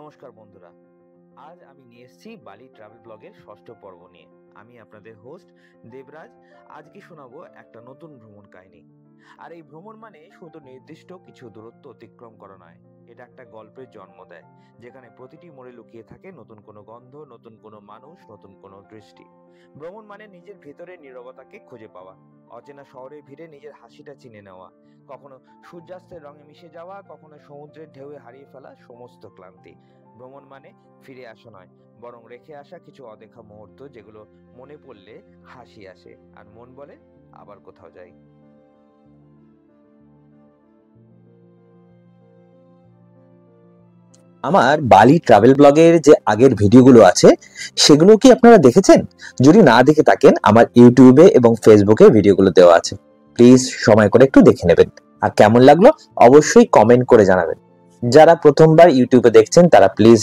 নমস্কার বন্ধুরা, আজ আমি নিয়ে এসেছি বালি ট্রাভেল ব্লগের ষষ্ঠ পর্ব নিয়ে। আমি আপনাদের হোস্ট দেবরাজ। আজকে শোনাবো একটা নতুন ভ্রমণ কাহিনী। আর এই ভ্রমণ মানে শুধু নির্দিষ্ট কিছু দূরত্ব অতিক্রম করা নয়, এটা একটা গল্পের জন্ম দেয়, যেখানে প্রতিটি মোড়ে লুকিয়ে থাকে নতুন কোনো গন্ধ, নতুন কোনো মানুষ, নতুন কোনো দৃষ্টি। ভ্রমণ মানে নিজের ভেতরের নীরবতাকে খুঁজে পাওয়া, অচেনা শহরে ভিড়ে নিজের হাসিটা চিনে নেওয়া, কখনো সূর্যাস্তের রঙে মিশে যাওয়া, কখনো সমুদ্রের ঢেউয়ে হারিয়ে ফেলা সমস্ত ক্লান্তি। ভ্রমণ মানে ফিরে আসা নয়, বরং রেখে আসা কিছু অদেখা মুহূর্ত, যেগুলো মনে পড়লে হাসি আসে আর মন বলে আবার কোথাও যাই। আমার বালি ট্রাভেল ব্লগের যে আগের ভিডিওগুলো আছে সেগুলো কি আপনারা দেখেছেন? যদি না দেখে থাকেন, আমার ইউটিউবে এবং ফেসবুকে ভিডিওগুলো দেওয়া আছে, প্লিজ সময় করে একটু দেখে নেবেন। আর কেমন লাগলো অবশ্যই কমেন্ট করে জানাবেন। যারা প্রথমবার ইউটিউবে দেখছেন তারা প্লিজ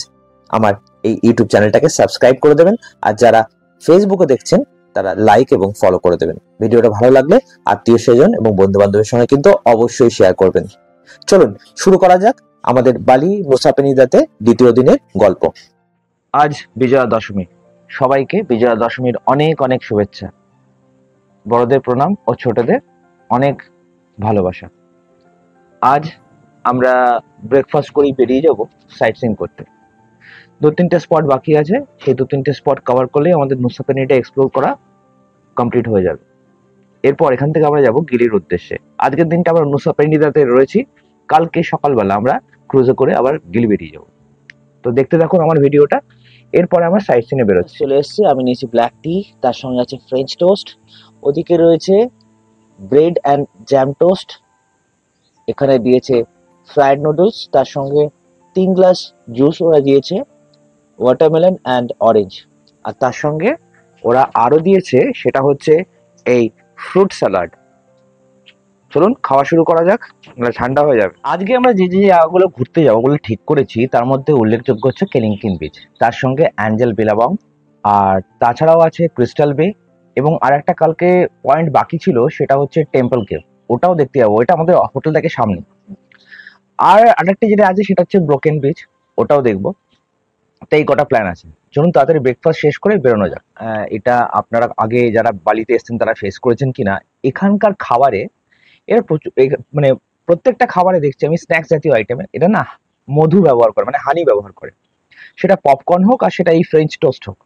আমার এই ইউটিউব চ্যানেলটাকে সাবস্ক্রাইব করে দেবেন, আর যারা ফেসবুকে দেখছেন তারা লাইক এবং ফলো করে দেবেন। ভিডিওটা ভালো লাগলে আত্মীয় স্বজন এবং বন্ধু বান্ধবের সঙ্গে কিন্তু অবশ্যই শেয়ার করবেন। চলুন শুরু করা যাক আমাদের বালি নুসা পেনিদাতে দ্বিতীয় দিনের গল্প। আজ বিজয়া দশমী, সবাইকে বিজয়া দশমীর অনেক অনেক শুভেচ্ছা। বড়দের প্রণাম ও ছোটদের অনেক ভালোবাসা। আজ আমরা ব্রেকফাস্ট করেই বেরিয়ে যাব সাইট সিইং করতে। দু তিনটে স্পট বাকি আছে, সেই দু তিনটে স্পট কভার করলেই আমাদের নুসা পেনিটা এক্সপ্লোর করা কমপ্লিট হয়ে যাবে। এরপর এখান থেকে আমরা যাব গিরির উদ্দেশ্যে। আজকের দিনটা আমরা নুসা পেনিদাতে রয়েছি, কালকে সকালবেলা আমরা ক্রুজে করে আবার গিলি বেরিয়ে যাব। তো দেখতে থাকুন আমার ভিডিওটা। এরপরে আমরা সাইট সিনে বেরোচ্ছি। চলে এসেছি, আমি নিয়েছি ব্ল্যাক টি, তার সঙ্গে আছে ফ্রেঞ্চ টোস্ট, ওদিকে রয়েছে ব্রেড অ্যান্ড জ্যাম টোস্ট, এখানে দিয়েছে ফ্রাইড নুডলস, তার সঙ্গে 3 গ্লাস জুস ওরা দিয়েছে, ওয়াটারমেলন অ্যান্ড অরেঞ্জ, আর তার সঙ্গে ওরা আরো দিয়েছে সেটা হচ্ছে এই ফ্রুট স্যালাড। চলুন খাওয়া শুরু করা যাক, ঠান্ডা হয়ে যাবে। আজকে আমরা যে যে জায়গাগুলো ঘুরতে যাবো বলে ঠিক করেছি, তার মধ্যে উল্লেখযোগ্য হচ্ছে কেলিংকিন বিচ, তার সঙ্গে অ্যাঞ্জেল বিলাবং, আর তাছাড়াও আছে ক্রিস্টাল বে, এবং আর একটা কালকে পয়েন্ট বাকি ছিল সেটা হচ্ছে টেম্পল কেভ, ওটাও দেখতে যাবো। এটা আমাদের হোটেল থেকে সামনে। আর আরেকটা যেটা আছে সেটা হচ্ছে ব্রোকেন বিচ, ওটাও দেখবো। তো এই কটা প্ল্যান আছে। চলুন তাড়াতাড়ি ব্রেকফাস্ট শেষ করে বেরোনো যাক। এটা আপনারা আগে যারা বালিতে এসেছেন তারা ফেস করেছেন কিনা, এখানকার খাবারে এর মানে প্রত্যেকটা খাবারে দেখছি আমি স্ন্যাক্স জাতীয় আইটেমে এটা না মধু ব্যবহার করে, মানে হানি ব্যবহার করে। সেটা পপকর্ন হোক আর সেটা এই ফ্রেঞ্চ টোস্ট হোক,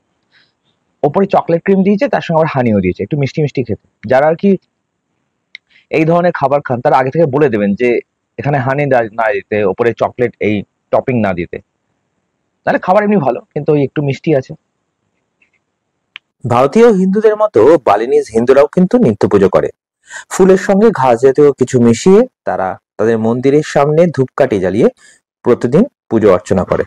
ওপরে চকলেট ক্রিম দিয়েছে, তার সঙ্গে আবার হানিও দিয়েছে, একটু মিষ্টি মিষ্টি খেতে। যারা আর কি এই ধরনের খাবার খান তারা আগে থেকে বলে দেবেন যে এখানে হানি না দিতে, ওপরে চকলেট এই টপিং না দিতে, তাহলে খাবার এমনি ভালো, কিন্তু ওই একটু মিষ্টি আছে। ভারতীয় হিন্দুদের মতো বালিনিজ হিন্দুরাও কিন্তু নিত্য পুজো করে। ফুলের সঙ্গে ঘাস জাতীয় কিছু মিশিয়ে তারা তাদের মন্দিরের সামনে ধূপকাঠি জ্বালিয়ে প্রতিদিন পুজো অর্চনা করে।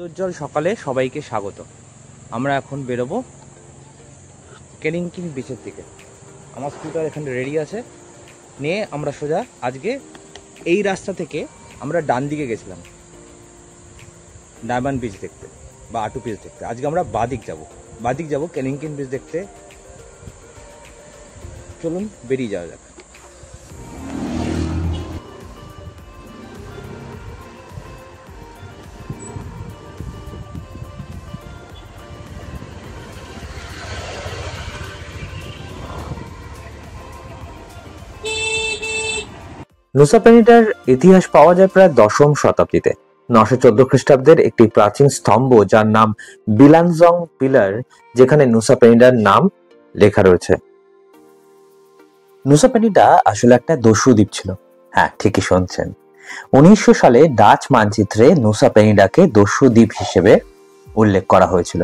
উজ্জ্বল সকালে সবাইকে স্বাগত। আমরা এখন বেরোবো কেলিংকিন বিচের দিকে। আমার স্কুটার এখানে রেডি আছে, নিয়ে আমরা সোজা আজকে এই রাস্তা থেকে আমরা ডান দিকে গেছিলাম ডায়মন্ড বিচ দেখতে বা আটু বিচ দেখতে। আজকে আমরা বাদিক যাব কেলিংকিন বিচ দেখতে। চলুন বেরিয়ে যাওয়া যাক। নুসা পেনিটার ইতিহাস পাওয়া যায় প্রায় 10ম শতাব্দীতে। 914 খ্রিস্টাব্দের একটি প্রাচীন স্তম্ভ যার নাম বিলানজং পিলার, যেখানে নুসা পেনিটার নাম লেখা রয়েছে। নুসা পেনিটা আসলে একটা দস্যু দ্বীপ ছিল। হ্যাঁ, ঠিকই শুনছেন। 1900 সালে ডাচ মানচিত্রে নুসা পেনিটাকে দস্যু দ্বীপ হিসেবে উল্লেখ করা হয়েছিল,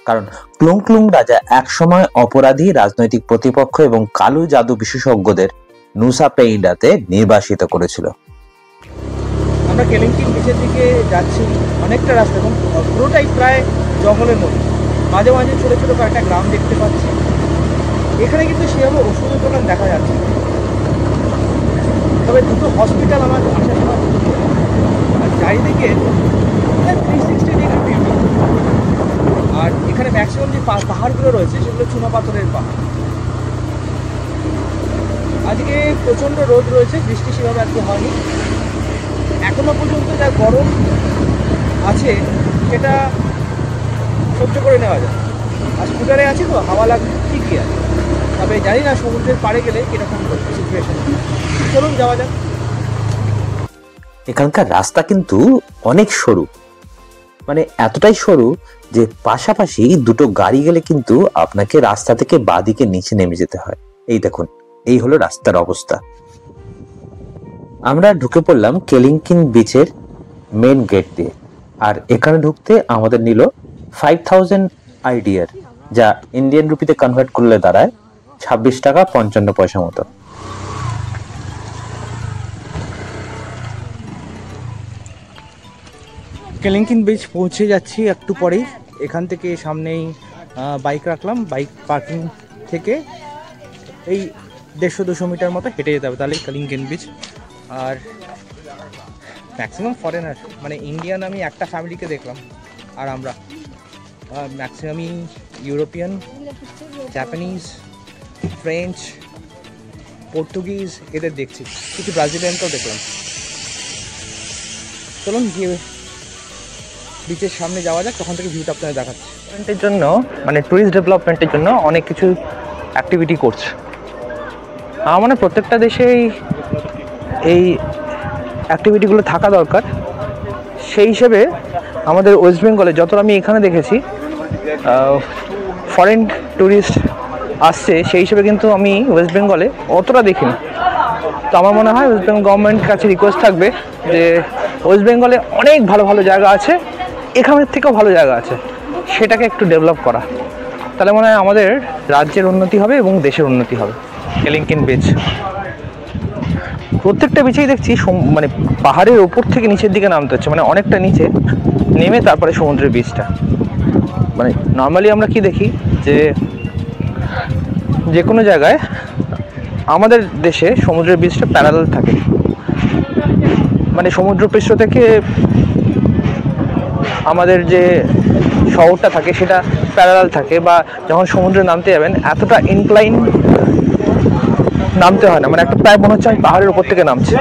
কারণ ক্লুং রাজা একসময় অপরাধী, রাজনৈতিক প্রতিপক্ষ এবং কালো জাদু বিশেষজ্ঞদের নুসা পেনিটাতে নির্বাসিত করেছিল। আমরা কেলিংকিন বিচের দিকে যাচ্ছি, অনেকটা রাস্তা এবং পুরোটাই প্রায় জঙ্গলের মধ্যে। মাঝে মাঝে ছোটো ছোটো কয়েকটা গ্রাম দেখতে পাচ্ছি। এখানে কিন্তু সেভাবে ওষুধের দোকান দেখা যাচ্ছে, তবে দুটো হসপিটাল আমার আশেপাশে, আর চারিদিকে 360 ডিগ্রি ভিউ। আর এখানে ম্যাক্সিমাম যে পাহাড়গুলো রয়েছে সেগুলো চুনা পাথরের পাহাড়। আজকে প্রচণ্ড রোদ রয়েছে, বৃষ্টি সেভাবে আজকে হয়নি। এখনো পর্যন্ত যা গরম আছে সেটা সহ্য করে নেওয়া যায়। আর স্কুটারে আছি তো হাওয়া লাগছে ঠিকই আছে, তবে জানি না সমুদ্রের পাড়ে গেলে কীরকম সিচুয়েশন। চলুন যাওয়া যাক। এখানকার রাস্তা কিন্তু অনেক সরু, মানে এতটাই সরু যে পাশাপাশি দুটো গাড়ি গেলে কিন্তু আপনাকে রাস্তা থেকে বাঁদিকে নিচে নেমে যেতে হয়। এই দেখুন, এই হলো রাস্তার অবস্থা। আমরা ঢুকে পড়লাম কেলিংকিন বিচের মেন গেট দিয়ে, আর এখানে ঢুকতে আমাদের নিল 5000 IDR, যা ইন্ডিয়ান রুপিতে কনভার্ট করলে দাঁড়ায় 26 টাকা 55 পয়সা মতো। কেলিংকিন বিচ পৌঁছে যাচ্ছি একটু পরেই। এখান থেকে সামনেই বাইক রাখলাম, বাইক পার্কিং থেকে এই 150-200 মিটার মতো হেঁটে যেতে হবে, তাহলে কেলিংকিন বিচ। আর ম্যাক্সিমাম ফরেনার, মানে ইন্ডিয়ান আমি একটা ফ্যামিলিকে দেখলাম, আর আমরা ম্যাক্সিমামই ইউরোপিয়ান, জাপানিজ, ফ্রেঞ্চ, পর্তুগিজ এদের দেখছি, কিছু ব্রাজিলিয়ানকেও দেখলাম। চলুন গিয়ে বিচের সামনে যাওয়া যাক, তখন থেকে ভিউটা আপনাদের দেখাচ্ছি। ডেভেলপমেন্টের জন্য, মানে ট্যুরিস্ট ডেভেলপমেন্টের জন্য অনেক কিছু অ্যাক্টিভিটি করছে। আমার মনে হয় প্রত্যেকটা দেশেই এই অ্যাক্টিভিটিগুলো থাকা দরকার। সেই হিসেবে আমাদের ওয়েস্ট বেঙ্গলে যত আমি এখানে দেখেছি ফরেন ট্যুরিস্ট আসছে, সেই হিসেবে কিন্তু আমি ওয়েস্ট বেঙ্গলে অতটা দেখিনি। তো আমার মনে হয় ওয়েস্ট বেঙ্গল গভর্নমেন্টের কাছে রিকোয়েস্ট থাকবে যে ওয়েস্ট বেঙ্গলে অনেক ভালো ভালো জায়গা আছে, এখানের থেকেও ভালো জায়গা আছে, সেটাকে একটু ডেভেলপ করা। তাহলে মনে হয় আমাদের রাজ্যের উন্নতি হবে এবং দেশের উন্নতি হবে। কেলিংকিন বিচ প্রত্যেকটা বিচেই দেখছি মানে পাহাড়ের ওপর থেকে নিচের দিকে নামতে হচ্ছে, মানে অনেকটা নিচে নেমে তারপরে সমুদ্রের বিচটা। মানে নর্মালি আমরা কি দেখি যে কোনো জায়গায় আমাদের দেশে সমুদ্রের বিচটা প্যারালাল থাকে, মানে সমুদ্রপৃষ্ঠ থেকে আমাদের যে শহরটা থাকে সেটা প্যারালাল থাকে, বা যখন সমুদ্রে নামতে যাবেন এতটা ইনক্লাইন নামতে হয় না, মানে একটা প্রায় মনে হচ্ছে আমি পাহাড়ের উপর থেকে নামছি।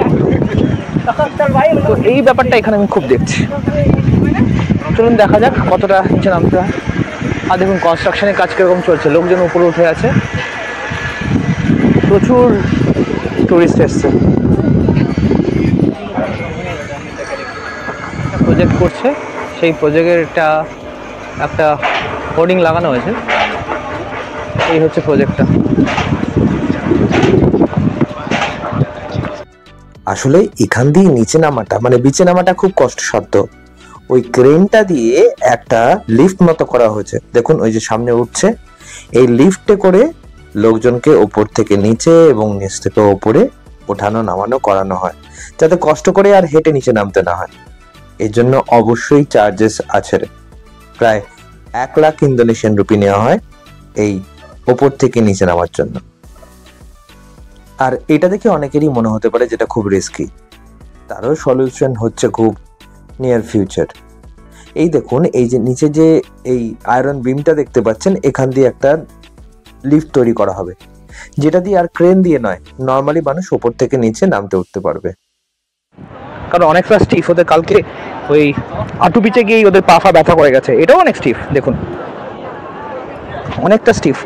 তো এই ব্যাপারটা এখানে আমি খুব দেখছি। চলুন দেখা যাক কতটা নিচে নামতে হয়। আর দেখুন কনস্ট্রাকশনের কাজ কিরকম চলছে, লোকজন উপরে উঠে আছে, প্রচুর টুরিস্ট এসছে। প্রজেক্ট করছে, সেই প্রজেক্টের একটা হোর্ডিং লাগানো হয়েছে। এই হচ্ছে প্রজেক্টটা। আসলে এখান দিয়ে নিচে নামাটা, মানে বিচে নামাটা খুব কষ্টসাধ্য। ওই ক্রেনটা দিয়ে একটা লিফট মতো করা হয়েছে, দেখুন ওই যে সামনে উঠছে। এই লিফটে করে লোকজনকে ওপর থেকে নিচে এবং নিচ থেকে ওপরে ওঠানো নামানো করানো হয়, যাতে কষ্ট করে আর হেঁটে নিচে নামতে না হয়। এর জন্য অবশ্যই চার্জেস আছে, প্রায় 1 লাখ ইন্দোনেশিয়ান রুপি নেওয়া হয় এই ওপর থেকে নিচে নামার জন্য। আর এটা দেখে অনেকেরই মনে হতে পারে যেটা খুব রিস্কি, তারও সলিউশন হচ্ছে খুব নিয়ার ফিউচার। এই দেখুন, এই যে নিচে যে এই আয়রন বিমটা দেখতে পাচ্ছেন, এখান দিয়ে একটা লিফট তৈরি করা হবে, যেটা দিয়ে আর ক্রেন দিয়ে নয়, নর্মালি মানুষ ওপর থেকে নিচে নামতে উঠতে পারবে। কারণ অনেকটা স্টিফ, ওদের কালকে ওই আটু পিচে গিয়েই ওদের পা ব্যথা করে গেছে, এটাও অনেক স্টিফ, দেখুন অনেকটা স্টিফ।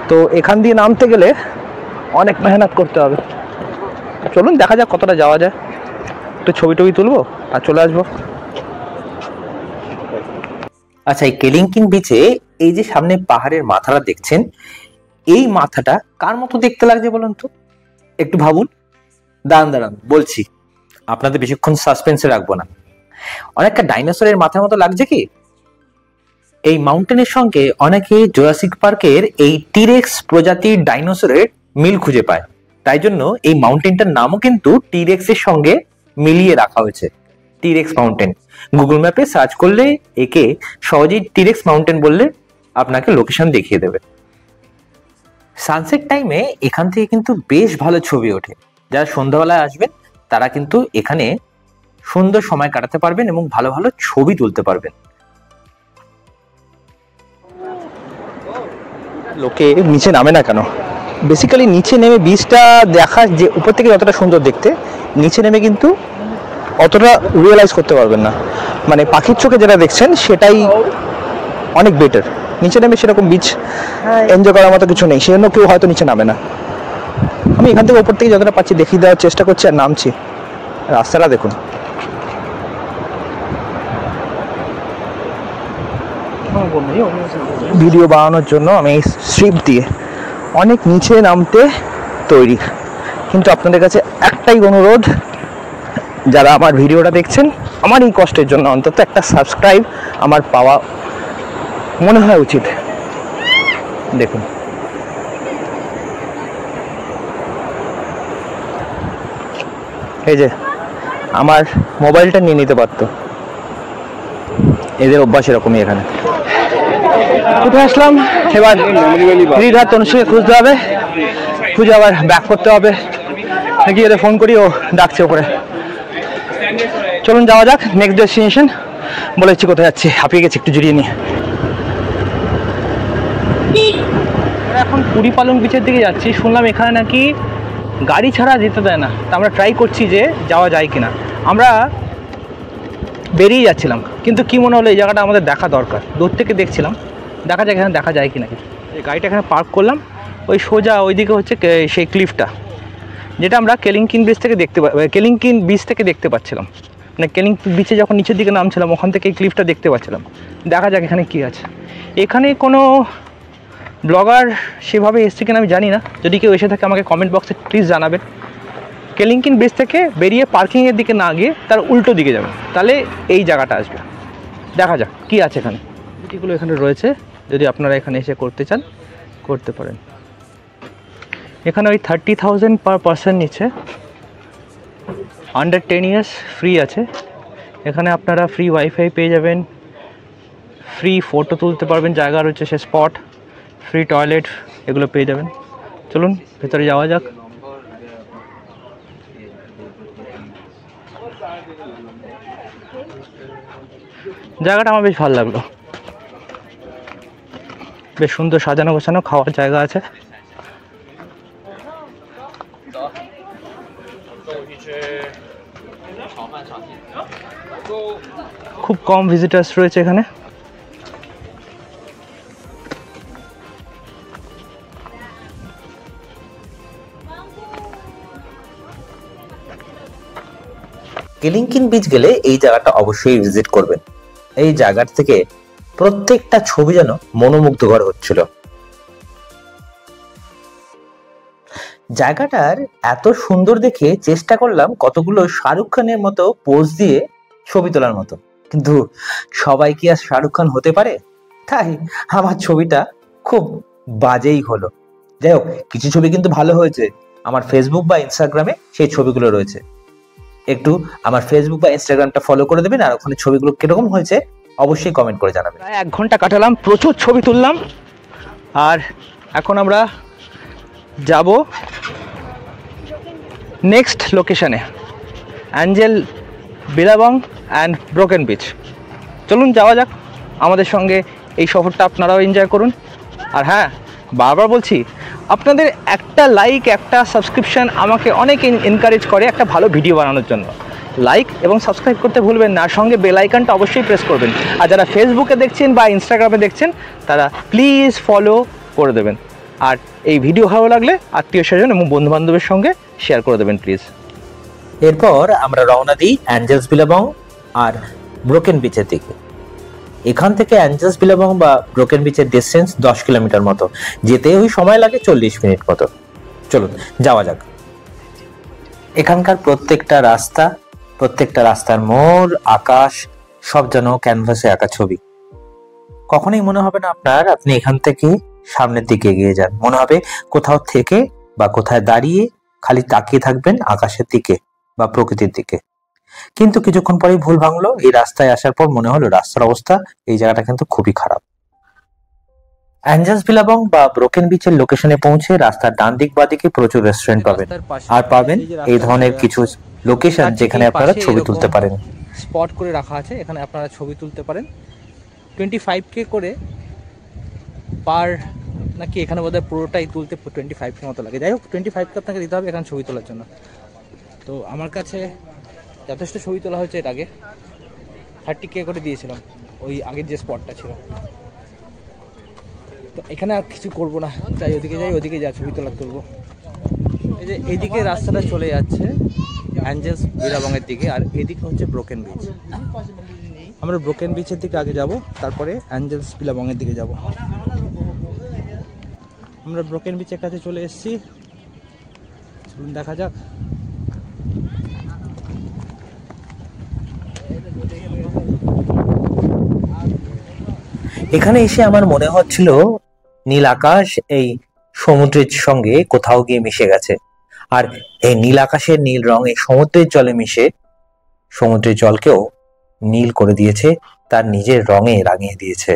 তো এখান দিয়ে নামতে গেলে অনেক মেহনত করতে হবে। চলুন দেখা যাক কতটা যাওয়া যায়, একটু ছবি টবি তুলবো আর চলে আসবো। আচ্ছা, এই কেলিংকিন বিচে এই যে সামনে পাহাড়ের মাথাটা দেখছেন, এই মাথাটা কার মতো দেখতে লাগছে বলুন তো, একটু ভাবুন। দাঁড়ান বলছি, আপনাদের বেশিক্ষণ সাসপেন্সে রাখবো না। অনেকটা ডাইনোসরের মাথার মতো লাগছে কি? এই মাউন্টেনের সঙ্গে অনেকে জুরাসিক পার্কের এই টিরেক্স প্রজাতির ডাইনোসরের মিল খুঁজে পায়, তাই জন্য এই মাউন্টেনটার নামও কিন্তু টিরেক্স এর সঙ্গে মিলিয়ে রাখা হয়েছে, টিরেক্স মাউন্টেন। গুগল ম্যাপে সার্চ করলে একে সহজেই টিরেক্স মাউন্টেন বললে আপনাকে লোকেশন দেখিয়ে দেবে। সানসেট টাইমে এখান থেকে কিন্তু বেশ ভালো ছবি ওঠে। যারা সন্ধ্যাবেলায় আসবেন তারা কিন্তু এখানে সুন্দর সময় কাটাতে পারবেন এবং ভালো ভালো ছবি তুলতে পারবেন। লোকে নিচে নামে না কেন? বেসিক্যালি নিচে নেমে বীজটা দেখা, যে উপর থেকে যতটা সুন্দর দেখতে, নিচে নেমে কিন্তু অতটা রিয়েলাইজ করতে পারবেন না। মানে পাখির চোখে যেটা দেখছেন সেটাই অনেক বেটার। নিচে নেমে সেরকম বীজ এনজয় করার মতো কিছু নেই, সেজন্য কেউ হয়তো নিচে নামে না। আমি এখান থেকে উপর থেকে যতটা পাচ্ছি দেখিয়ে দেওয়ার চেষ্টা করছি আর নামছি। রাস্তাটা দেখুন, ভিডিও বানানোর জন্য আমি এই স্ট্রিপ দিয়ে অনেক নিচে নামতে তৈরি, কিন্তু আপনাদের কাছে একটাই অনুরোধ, যারা আমার ভিডিওটা দেখছেন, আমার এই কষ্টের জন্য অন্তত একটা সাবস্ক্রাইব আমার পাওয়া মনে হয় উচিত। দেখুন, এই যে আমার মোবাইলটা নিয়ে নিতে পারতো, এদের অভ্যাস এরকমই। এখানে উঠে আসলাম, এবার গিরিধার তনুশ্রীকে খুঁজতে হবে, খুঁজে আবার ব্যাক করতে হবে। গিয়ে ওদের ফোন করি, ও ডাকছে ওপরে। চলুন যাওয়া যাক নেক্সট ডেস্টিনেশন। বলেছি কোথায় যাচ্ছি, হাঁপিয়ে গেছি, একটু জুড়িয়ে নিই। এখন পুরী পালং বিচের দিকে যাচ্ছি। শুনলাম এখানে নাকি গাড়ি ছাড়া যেতে দেয় না, তা আমরা ট্রাই করছি যে যাওয়া যায় কিনা। আমরা বেরিয়ে যাচ্ছিলাম, কিন্তু কি মনে হলো এই জায়গাটা আমাদের দেখা দরকার। দূর থেকে দেখছিলাম, দেখা যাক এখানে দেখা যায় কিনা। এই গাড়িটা এখানে পার্ক করলাম, ওই সোজা ওইদিকে হচ্ছে সেই ক্লিফটা, যেটা আমরা কেলিঙ্কিন ব্রিজ থেকে কেলিঙ্কিন বিচ থেকে দেখতে পাচ্ছিলাম। মানে কেলিঙ্কিন বিচে যখন নিচের দিকে নামছিলাম, ওখান থেকে এই ক্লিফটা দেখতে পাচ্ছিলাম। দেখা যাক এখানে কি আছে। এখানে কোনো ব্লগার সেভাবে এসছে কিনা আমি জানি না, যদি কেউ এসে থাকে আমাকে কমেন্ট বক্সে প্লিজ জানাবেন। কেলিঙ্কিন ব্রিজ থেকে বেরিয়ে পার্কিংয়ের দিকে না গিয়ে তার উল্টো দিকে যাবেন, তাহলে এই জায়গাটা আসবে। দেখা যাক কি আছে এখানে। এগুলো এখানে রয়েছে, যদি আপনারা এখানে এসে করতে চান করতে পারেন। এখানে ওই 30,000 পার পারসন নিচ্ছে, আন্ডার 10 ইয়ার্স ফ্রি আছে। এখানে আপনারা ফ্রি ওয়াইফাই পেয়ে যাবেন, ফ্রি ফটো তুলতে পারবেন, জায়গা রয়েছে সে স্পট, ফ্রি টয়লেট, এগুলো পেয়ে যাবেন। চলুন ভেতরে যাওয়া যাক। জায়গাটা আমার বেশ ভালো লাগলো, বেশ সুন্দর সাজানো গোছানো, খাওয়ার জায়গা আছে। খুব কম ভিজিটার্স রয়েছে এখানে। কেলিঙ্কিন বিচ গেলে এই জায়গাটা অবশ্যই ভিজিট করবেন। এই জায়গার থেকে প্রত্যেকটা ছবি যেন মনোমুগ্ধকর হচ্ছিল। জায়গাটার এত সুন্দর দেখে চেষ্টা করলাম কতগুলো শাহরুখ খানের মতো পোজ দিয়ে ছবি তোলার মতো, কিন্তু সবাই কি আর শাহরুখ খান হতে পারে? তাই আমার ছবিটা খুব বাজেই হলো। যাই হোক, কিছু ছবি কিন্তু ভালো হয়েছে। আমার ফেসবুক বা ইনস্টাগ্রামে সেই ছবিগুলো রয়েছে, একটু আমার ফেসবুক বা ইনস্টাগ্রামটা ফলো করে দেবেন, আর ওখানে ছবিগুলো কিরকম হয়েছে অবশ্যই কমেন্ট করে জানাবেন। প্রায় 1 ঘন্টা কাটালাম, প্রচুর ছবি তুললাম, আর এখন আমরা যাব নেক্সট লোকেশনে, অ্যাঞ্জেল বিলাবং অ্যান্ড ব্রোকেন বিচ। চলুন যাওয়া যাক, আমাদের সঙ্গে এই সফরটা আপনারাও এনজয় করুন। আর হ্যাঁ, বারবার বলছি, আপনাদের একটা লাইক, একটা সাবস্ক্রিপশান আমাকে অনেক এনকারেজ করে একটা ভালো ভিডিও বানানোর জন্য। লাইক এবং সাবস্ক্রাইব করতে ভুলবেন না, আর সঙ্গে বেল আইকনটা অবশ্যই প্রেস করবেন। আর যারা ফেসবুকে দেখছেন বা ইনস্টাগ্রামে দেখছেন, তারা প্লিজ ফলো করে দেবেন। আর এই ভিডিও ভালো লাগলে আত্মীয় স্বজন এবং বন্ধুবান্ধবের সঙ্গে শেয়ার করে দেবেন প্লিজ। এরপর আমরা রওনা দিই অ্যাঞ্জেলস বিলাবং আর ব্রোকেন বিচের দিকে। এখান থেকে অ্যাঞ্জেলস বিলাবং বা ব্রোকেন বিচের ডিস্টেন্স 10 কিলোমিটার মতো, যেতে ওই সময় লাগে 40 মিনিট মতো। চলুন যাওয়া যাক। এখানকার প্রত্যেকটা রাস্তার মোড়, আকাশ সব যেন ক্যানভাসে আঁকা ছবি। কখনোই মনে হবে না আপনি এখান থেকে সামনের দিকে এগিয়ে যান, মনে হবে কোথাও থেকে বা কোথায় দাঁড়িয়ে খালি তাকিয়ে থাকবেন আকাশের দিকে বা প্রকৃতির দিকে। কিন্তু কিছুক্ষণ পরেই ভুল ভাঙলো। এই রাস্তায় আসার পর মনে হলো রাস্তার অবস্থা এই জায়গাটা কিন্তু খুবই খারাপ। অ্যাঞ্জেলস বিলাবং বা ব্রোকেন বিচের লোকেশনে পৌঁছে রাস্তার ডান দিক বা দিকে প্রচুর রেস্টুরেন্ট পাবেন, আর পাবেন এই ধরনের কিছু লোকেশন যেখানে আপনারা ছবি তুলতে পারেন। স্পট করে রাখা আছে, এখানে আপনারা ছবি তুলতে পারেন। 25K করে পার নাকি এখানে বোধহয় পুরোটাই তুলতে 25K মতো লাগে। যাই হোক 25K আপনাকে দিতে হবে এখানে ছবি তোলার জন্য। তো আমার কাছে যথেষ্ট ছবি তোলা হয়েছে এর আগে, 30K করে দিয়েছিলাম ওই আগের যে স্পটটা ছিল। তো এখানে আর কিছু করবো না, যাই ওদিকে যা ছবি তোলা তুলবো। এই যে এইদিকে রাস্তাটা চলে যাচ্ছে অ্যাঞ্জেলস বিলাবংয়ের দিকে, আর এদিকে হচ্ছে ব্রোকেন বিচ। আমরা ব্রোকেন বিচের দিকে আগে যাব, তারপরে অ্যাঞ্জেলস বিলাবংয়ের দিকে যাব। আমরা ব্রোকেন বিচের কাছে চলে এসেছি, চলুন দেখা যাক। এখানে এসে আমার মনে হচ্ছিল নীল আকাশ এই সমুদ্রের সঙ্গে কোথাও গিয়ে মিশে গেছে, আর এই নীল আকাশের নীল রং এই সমুদ্রের জলে মিশে সমুদ্রের জলকেও নীল করে দিয়েছে, তার নিজের রঙে রাঙিয়ে দিয়েছে।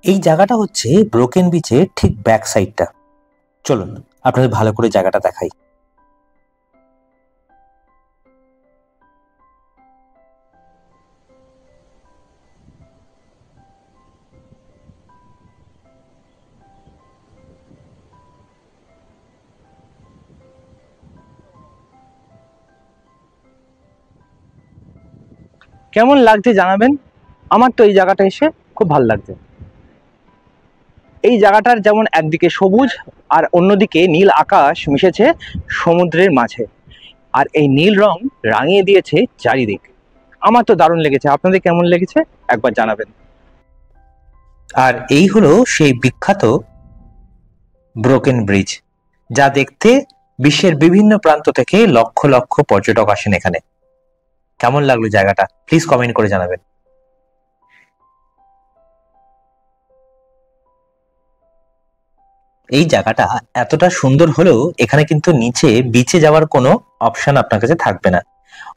এই জায়গাটা হচ্ছে ব্রোকেন বিচের ঠিক ব্যাক সাইডটা। চলুন আপনাদের ভালো করে জায়গাটা দেখাই। কেমন লাগছে জানাবেন। আমার তো এই জায়গাটা এসে খুব ভালো লাগছে। এই জায়গাটার যেমন একদিকে সবুজ আর অন্যদিকে নীল আকাশ মিশেছে সমুদ্রের মাঝে, আর এই নীল রং রাঙিয়ে দিয়েছে চারিদিক। আমার তো দারুণ লেগেছে, আপনাদের কেমন লেগেছে একবার জানাবেন। আর এই হলো সেই বিখ্যাত ব্রোকেন ব্রিজ, যা দেখতে বিশ্বের বিভিন্ন প্রান্ত থেকে লক্ষ লক্ষ পর্যটক আসেন এখানে। কেমন লাগলো জায়গাটা প্লিজ কমেন্ট করে জানাবেন। এই জায়গাটা এতটা সুন্দর হলেও এখানে কিন্তু নিচে বিচে যাওয়ার কোনো অপশন আপনার কাছে থাকবে না।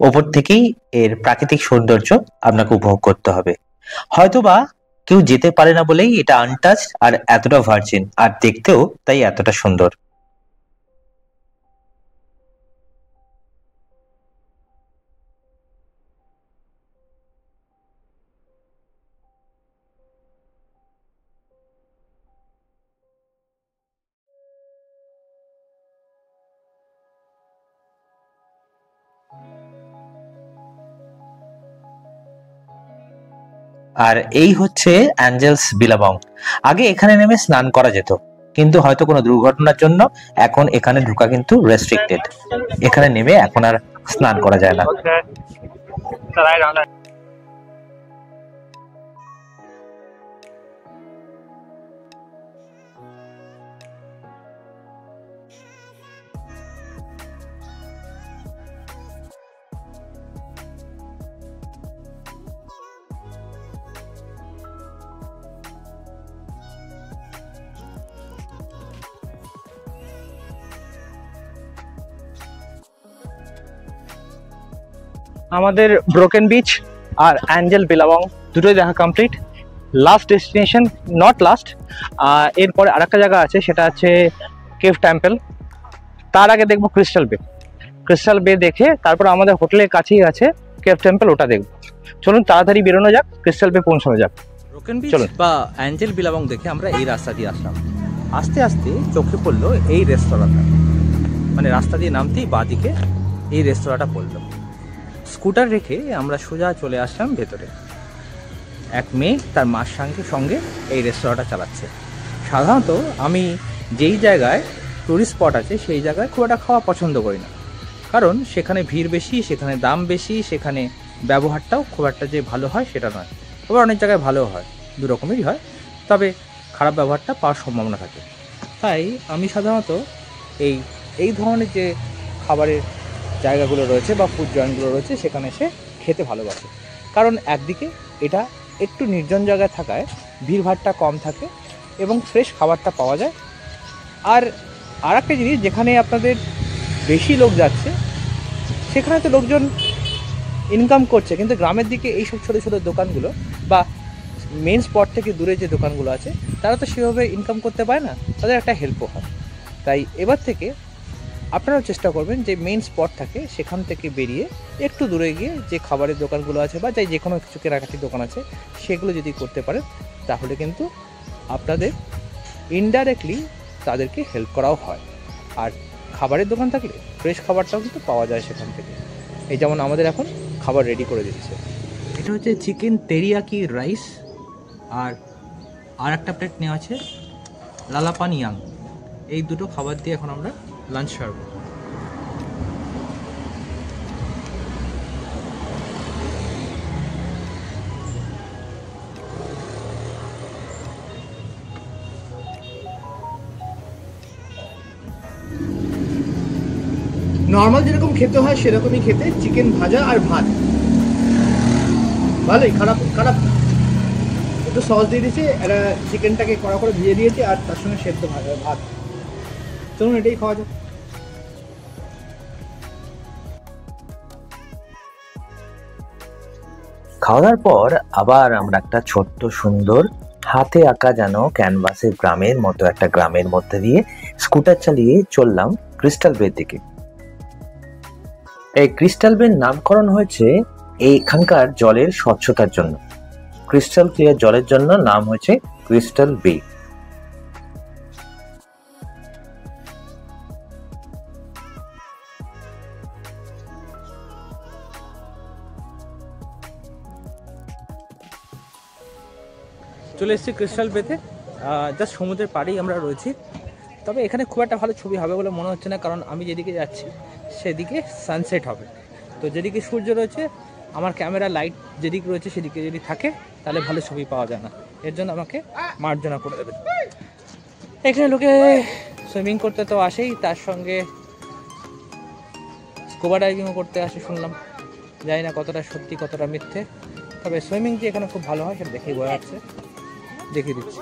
ওপর থেকেই এর প্রাকৃতিক সৌন্দর্য আপনাকে উপভোগ করতে হবে। হয়তোবা কেউ যেতে পারে না বলেই এটা আনটাচ আর এতটা ভার্জিন, আর দেখতেও তাই এতটা সুন্দর। আর এই হচ্ছে অ্যাঞ্জেলস বিলাবং। আগে এখানে নেমে স্নান করা যেত, কিন্তু হয়তো কোনো দুর্ঘটনার জন্য এখন এখানে ঢোকা কিন্তু রেস্ট্রিক্টেড। এখানে নেমে এখন আর স্নান করা যায় না। আমাদের ব্রোকেন বিচ আর অ্যাঞ্জেল বিলাবং দুটোই দেখা complete. Last destination, not last, এরপরে আরেকটা জায়গা আছে, সেটা হচ্ছে কেভ টেম্পল। তার আগে দেখবো ক্রিস্টাল বে। ক্রিস্টাল বে দেখে তারপর আমাদের হোটেলের কাছেই আছে কেভ টেম্পল, ওটা দেখবো। চলুন তাড়াতাড়ি বেরোনো যাক, ক্রিস্টাল বে পৌঁছানো যাক। ব্রোকেন বিচ চলুন। বা অ্যাঞ্জেল বিলাবং দেখে আমরা এই রাস্তা দিয়ে আসলাম। আস্তে আস্তে চোখে পড়লো এই রেস্তোরাঁটা, মানে রাস্তা দিয়ে নামতেই বাঁদিকে এই রেস্তোরাঁটা পড়লো। স্কুটার রেখে আমরা সোজা চলে আসলাম ভেতরে। এক মেয়ে তার মার সঙ্গে এই রেস্তোরাঁটা চালাচ্ছে। সাধারণত আমি যেই জায়গায় টুরিস্ট স্পট আছে সেই জায়গায় খুব একটা খাওয়া পছন্দ করি না, কারণ সেখানে ভিড় বেশি, সেখানে দাম বেশি, সেখানে ব্যবহারটাও খুব একটা যে ভালো হয় সেটা নয়। আবার অনেক জায়গায় ভালো হয়, দু রকমেরই হয়, তবে খারাপ ব্যবহারটা পাওয়ার সম্ভাবনা থাকে। তাই আমি সাধারণত এই ধরনের যে খাবারের জায়গাগুলো রয়েছে বা ফুড জয়েন্টগুলো রয়েছে সেখানে এসে খেতে ভালোবাসি। কারণ একদিকে এটা একটু নির্জন জায়গায় থাকায় ভিড়ভাড়টা কম থাকে এবং ফ্রেশ খাবারটা পাওয়া যায়। আর একটা জিনিস, যেখানে আপনাদের বেশি লোক যাচ্ছে সেখানে তো লোকজন ইনকাম করছে, কিন্তু গ্রামের দিকে এইসব ছোটো ছোটো দোকানগুলো বা মেন স্পট থেকে দূরে যে দোকানগুলো আছে তারা তো সেভাবে ইনকাম করতে পারে না, তাদের একটা হেল্পও হয়। তাই এবার থেকে আপনারাও চেষ্টা করবেন যে মেন স্পট থাকে সেখান থেকে বেরিয়ে একটু দূরে গিয়ে যে খাবারের দোকানগুলো আছে বা যে কোনো কিছু কেনাকাটির দোকান আছে সেগুলো যদি করতে পারেন তাহলে কিন্তু আপনাদের ইনডাইরেক্টলি তাদেরকে হেল্প করাও হয়। আর খাবারের দোকান থাকলে ফ্রেশ খাবারটাও কিন্তু পাওয়া যায় সেখান থেকে। এই যেমন আমাদের এখন খাবার রেডি করে দিচ্ছে, এটা হচ্ছে চিকেন তেরিয়াকি রাইস, আর একটা প্লেট নেওয়া আছে লালাপান ইয়াং। এই দুটো খাবার দিয়ে এখন আমরা লাঞ্চ সারব। নর্মাল যেরকম খেতে হয় সেরকমই খেতে, চিকেন ভাজা আর ভাত ভালোই, খারাপ একটু সস দিয়ে দিয়েছে, এরা চিকেনটাকে কড়া করে ভিজে দিয়েছে আর তার সঙ্গে সেদ্ধ ভাত। চলুন এটাই খাওয়া যাক। খাওয়া দাওয়ার পর আবার আমরা একটা ছোট্ট সুন্দর হাতে আঁকা যেন ক্যানভাসের গ্রামের মতো একটা গ্রামের মধ্যে দিয়ে স্কুটার চালিয়ে চললাম ক্রিস্টাল বের দিকে। এই ক্রিস্টাল বের নামকরণ হয়েছে এইখানকার জলের স্বচ্ছতার জন্য। ক্রিস্টাল ক্লিয়ার জলের জন্য নাম হয়েছে ক্রিস্টাল বে। চলে এসেছি ক্রিস্টাল বেতে, জাস্ট সমুদ্রের পাড়েই আমরা রয়েছি। তবে এখানে খুব একটা ভালো ছবি হবে বলে মনে হচ্ছে না, কারণ আমি যেদিকে যাচ্ছি সেদিকে সানসেট হবে। তো যেদিকে সূর্য রয়েছে আমার ক্যামেরা লাইট যেদিকে রয়েছে সেদিকে যদি থাকে তাহলে ভালো ছবি পাওয়া যায় না, এর জন্য আমাকে মার্জনা করে দেবে। এখানে লোকে সুইমিং করতে তো আসেই, তার সঙ্গে স্কুবা ডাইভিংও করতে আসে শুনলাম। জানি না কতটা সত্যি কতটা মিথ্যে, তবে সুইমিং যে এখানে খুব ভালো হয় সেটা দেখেই বোঝা যাচ্ছে, দেখিয়ে দিচ্ছি।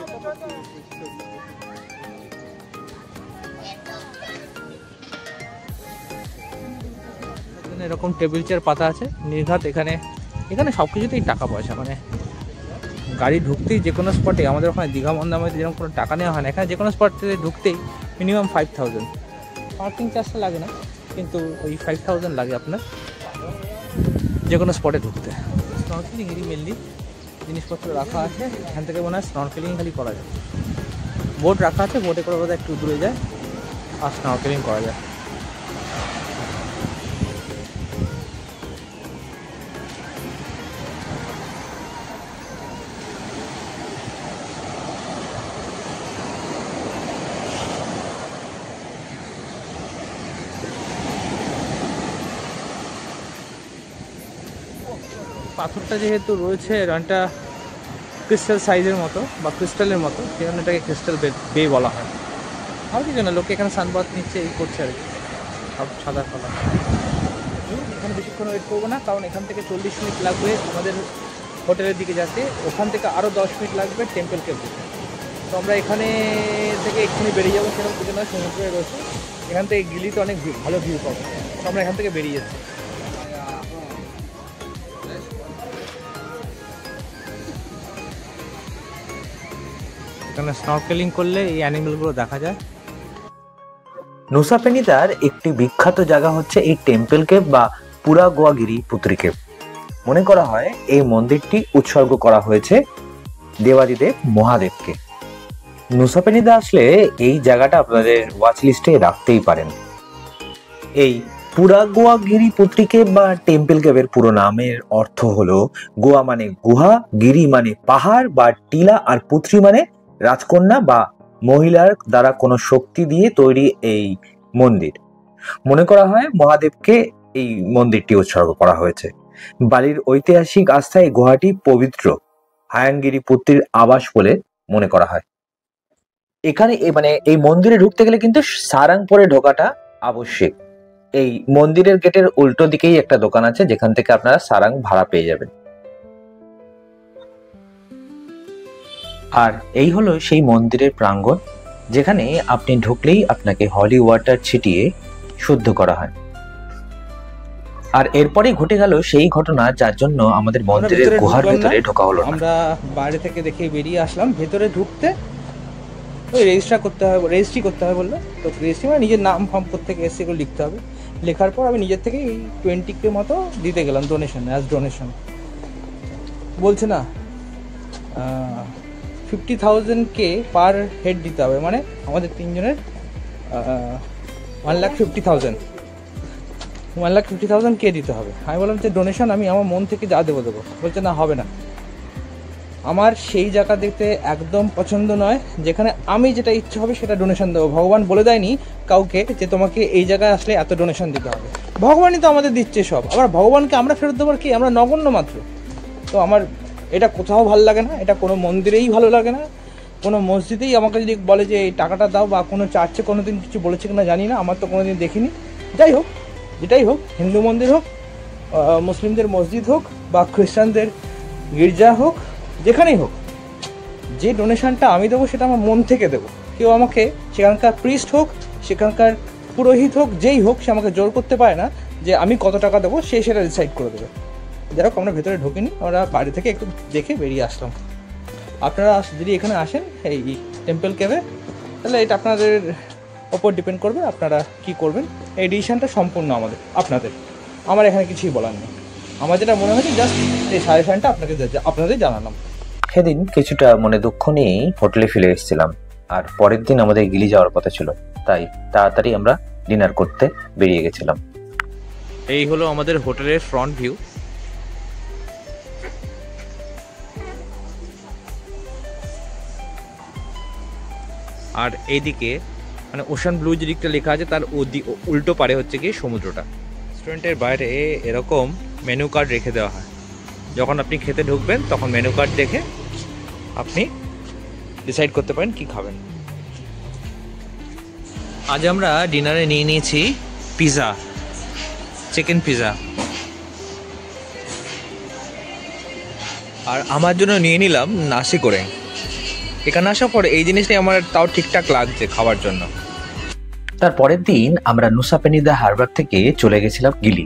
এরকম টেবিল চেয়ার পাতা আছে নির্ঘাত। এখানে সব কিছুতেই টাকা পয়সা, মানে গাড়ি ঢুকতেই যে কোনো স্পটে, আমাদের ওখানে দীঘা মন্দারমণিতে যেরকম কোনো টাকা নেওয়া হয় না, এখানে যে কোনো স্পটে ঢুকতেই মিনিমাম 5000। পার্কিং চার্জটা লাগে না, কিন্তু ওই 5000 লাগে আপনার যে কোনো স্পটে ঢুকতে। স্নরকেলিংয়েরই মেনলি জিনিসপত্র রাখা আছে, এখান থেকে মনে হয় স্নরকেলিং খালি করা যায়। বোট রাখা আছে, বোটে করে বোধহয় একটু দূরে যায় আর স্নরকেলিং করা যায়। পাথরটা যেহেতু রয়েছে একটা ক্রিস্টাল সাইজের মতো বা ক্রিস্টালের মতো, সেই জন্য এটাকে ক্রিস্টাল বে বলা হয়। আর কি জন্য লোকে এখানে সানবাথ নিচ্ছে, এই করছে আর কি, সব সাদা কালার। এখানে বেশিক্ষণ ওয়েট করবো না, কারণ এখান থেকে 40 মিনিট লাগবে আমাদের হোটেলের দিকে যেতে, ওখান থেকে আরও 10 মিনিট লাগবে টেম্পল কেভ যেতে। তো আমরা এখানে থেকে এক্ষুনি বেরিয়ে যাবো, সেরকম কিছু নয়, সমুদ্রে রয়েছে। এখান থেকে গিলিতে অনেক ভালো ভিউ পাবো, তো আমরা এখান থেকে বেরিয়ে যাচ্ছি। এখানে স্নরকেলিং করলে এই অ্যানিমেলগুলো দেখা যায়। নুসা পেনিদার একটি বিখ্যাত জায়গা হচ্ছে এই টেম্পল কেভ বা পুরা গোয়াগিরি পুত্রী কেভ। মনে করা হয় এই মন্দিরটি উৎসর্গ করা হয়েছে দেবাদিদেব মহাদেবকে। নুসা পেনিদা আসলে এই জায়গাটা আপনাদের ওয়াচ লিস্টে রাখতেই পারেন। এই পুরা গোয়াগিরি পুত্রী কেভ বা টেম্পল কেভের পুরো নামের অর্থ হলো গোয়া মানে গুহা, গিরি মানে পাহাড় বা টিলা, আর পুত্রী মানে রাজকন্যা বা মহিলার দ্বারা কোনো শক্তি দিয়ে তৈরি এই মন্দির। মনে করা হয় মহাদেবকে এই মন্দিরটি উৎসর্গ করা হয়েছে। বালির ঐতিহাসিক আস্থায় এই গুহাটি পবিত্র হায়াঙ্গিরি পুত্রীর আবাস বলে মনে করা হয়। এখানে এই মন্দিরে ঢুকতে গেলে কিন্তু সারাং পরে ঢোকাটা আবশ্যক। এই মন্দিরের গেটের উল্টো দিকেই একটা দোকান আছে, যেখান থেকে আপনারা সারাং ভাড়া পেয়ে যাবেন। আর এই হলো সেই মন্দিরের প্রাঙ্গণ, যেখানে আপনি ঢুকলেই আপনাকে হলি ওয়াটার ছিটিয়ে শুদ্ধ করা হয়। আর এরপরেই ঘটে গেল সেই ঘটনা যার জন্য আমাদের মন্দিরের গুহার ভেতরে ঢোকা হলো না। আমরা বাইরে থেকে দেখে বেরিয়ে আসলাম। ভেতরে ঢুকতে ওই রেজিস্ট্রি করতে হবে বললো। তো রেজিস্ট্রি মানে নিজের নাম ফর্ম থেকে এসে এগুলো লিখতে হবে। লেখার পর আমি নিজের থেকে 20K মতো দিতে গেলাম ডোনেশন। বলছে না 50,000K পার হেড দিতে হবে, মানে আমাদের তিনজনের 1,50,000K দিতে হবে। আমি বললাম যে ডোনেশন আমি আমার মন থেকে যা দেবো। বলছে না, হবে না। আমার সেই জায়গা দেখতে একদম পছন্দ নয় যেখানে আমি যেটা ইচ্ছে হবে সেটা ডোনেশন দেবো। ভগবান বলে দেয়নি কাউকে যে তোমাকে এই জায়গায় আসলে এত ডোনেশন দিতে হবে। ভগবানই তো আমাদের দিচ্ছে সব, আবার ভগবানকে আমরা ফেরত দেবো কি? আমরা নগণ্য মাত্র। তো আমার এটা কোথাও ভালো লাগে না, এটা কোনো মন্দিরেই ভালো লাগে না, কোনো মসজিদেই আমাকে যদি বলে যে এই টাকাটা দাও, বা কোনো চার্চে কোনো দিন কিছু বলেছে কিনা জানি না, আমার তো কোনো দিন দেখিনি। যাই হোক, যেটাই হোক, হিন্দু মন্দির হোক, মুসলিমদের মসজিদ হোক, বা খ্রিস্টানদের গির্জা হোক, যেখানেই হোক, যে ডোনেশনটা আমি দেবো সেটা আমার মন থেকে দেবো। কেউ আমাকে, সেখানকার প্রিস্ট হোক, সেখানকার পুরোহিত হোক, যেই হোক, সে আমাকে জোর করতে পারে না যে আমি কত টাকা দেবো, সে সেটা ডিসাইড করে দেবে। যাই হোক, আমরা ভেতরে ঢুকিনি, আমরা বাইরে থেকে একটু দেখে বেরিয়ে আসলাম। আপনারা যদি এখানে আসেন এই টেম্পল কেভে, তাহলে এটা আপনাদের ওপর ডিপেন্ড করবে আপনারা কি করবেন। এই ডিসিশনটা সম্পূর্ণ আপনাদের। আমার এখানে কিছুই বলার নেই। আমার যেটা মনে হয়েছে জাস্ট এই সাজেশনটা আপনাদের জানালাম। সেদিন কিছুটা মনে দুঃখ নিয়েই হোটেলে ফিরে এসেছিলাম, আর পরের দিন আমাদের গিলি যাওয়ার কথা ছিল, তাই তাড়াতাড়ি আমরা ডিনার করতে বেরিয়ে গেছিলাম। এই হলো আমাদের হোটেলের ফ্রন্ট ভিউ। আর এইদিকে মানে ওশান ব্লু যে দিকটা লেখা আছে তার উল্টো পারে হচ্ছে কি সমুদ্রটা। রেস্টুরেন্টের বাইরে এরকম মেনু কার্ড রেখে দেওয়া হয়। যখন আপনি খেতে ঢুকবেন তখন মেনু কার্ড দেখে আপনি ডিসাইড করতে পারেন কি খাবেন। আজ আমরা ডিনারে নিয়ে নিয়েছি পিৎজা, চিকেন পিৎজা। আর আমার জন্য নিয়ে নিলাম নাসি গোরেং। এখানে আসার পরে এই জিনিসটাই আমার তাও ঠিকঠাক লাগছে খাওয়ার জন্য। তার পরের দিন আমরা নুসা পেনিদা হারবার থেকে চলে গেছিলাম গিলি।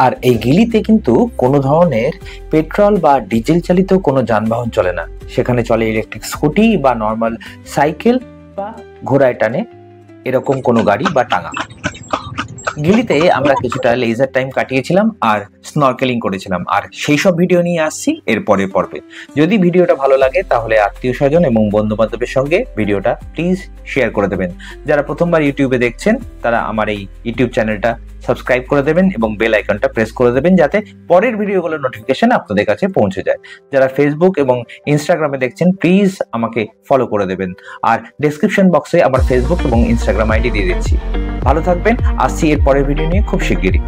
আর এই গিলিতে কিন্তু কোনো ধরনের পেট্রোল বা ডিজেল চালিত কোনো যানবাহন চলে না। সেখানে চলে ইলেকট্রিক স্কুটি বা নর্মাল সাইকেল বা ঘোড়ায় টানে এরকম কোনো গাড়ি বা টাঙা। গিলিতে আমরা কিছুটা লেজার টাইম কাটিয়েছিলাম আর স্নরকেলিং করেছিলাম, আর সেই সব ভিডিও নিয়ে আসছি এর পরের পর্বে। যদি ভিডিওটা ভালো লাগে তাহলে আত্মীয় স্বজন এবং বন্ধু বান্ধবের সঙ্গে ভিডিওটা প্লিজ শেয়ার করে দেবেন। যারা প্রথমবার ইউটিউবে দেখছেন তারা আমার এই ইউটিউব চ্যানেলটা সাবস্ক্রাইব করে দেবেন এবং বেল আইকনটা প্রেস করে দেবেন যাতে পরের ভিডিওগুলোর নোটিফিকেশন আপনাদের কাছে পৌঁছে যায়। যারা ফেসবুক এবং ইনস্টাগ্রামে দেখছেন প্লিজ আমাকে ফলো করে দেবেন, আর ডেসক্রিপশন বক্সে আমার ফেসবুক এবং ইনস্টাগ্রাম আইডি দিয়ে দিচ্ছি। ভালো থাকবেন, আসছি এর পরের ভিডিও নিয়ে খুব শিগগিরই।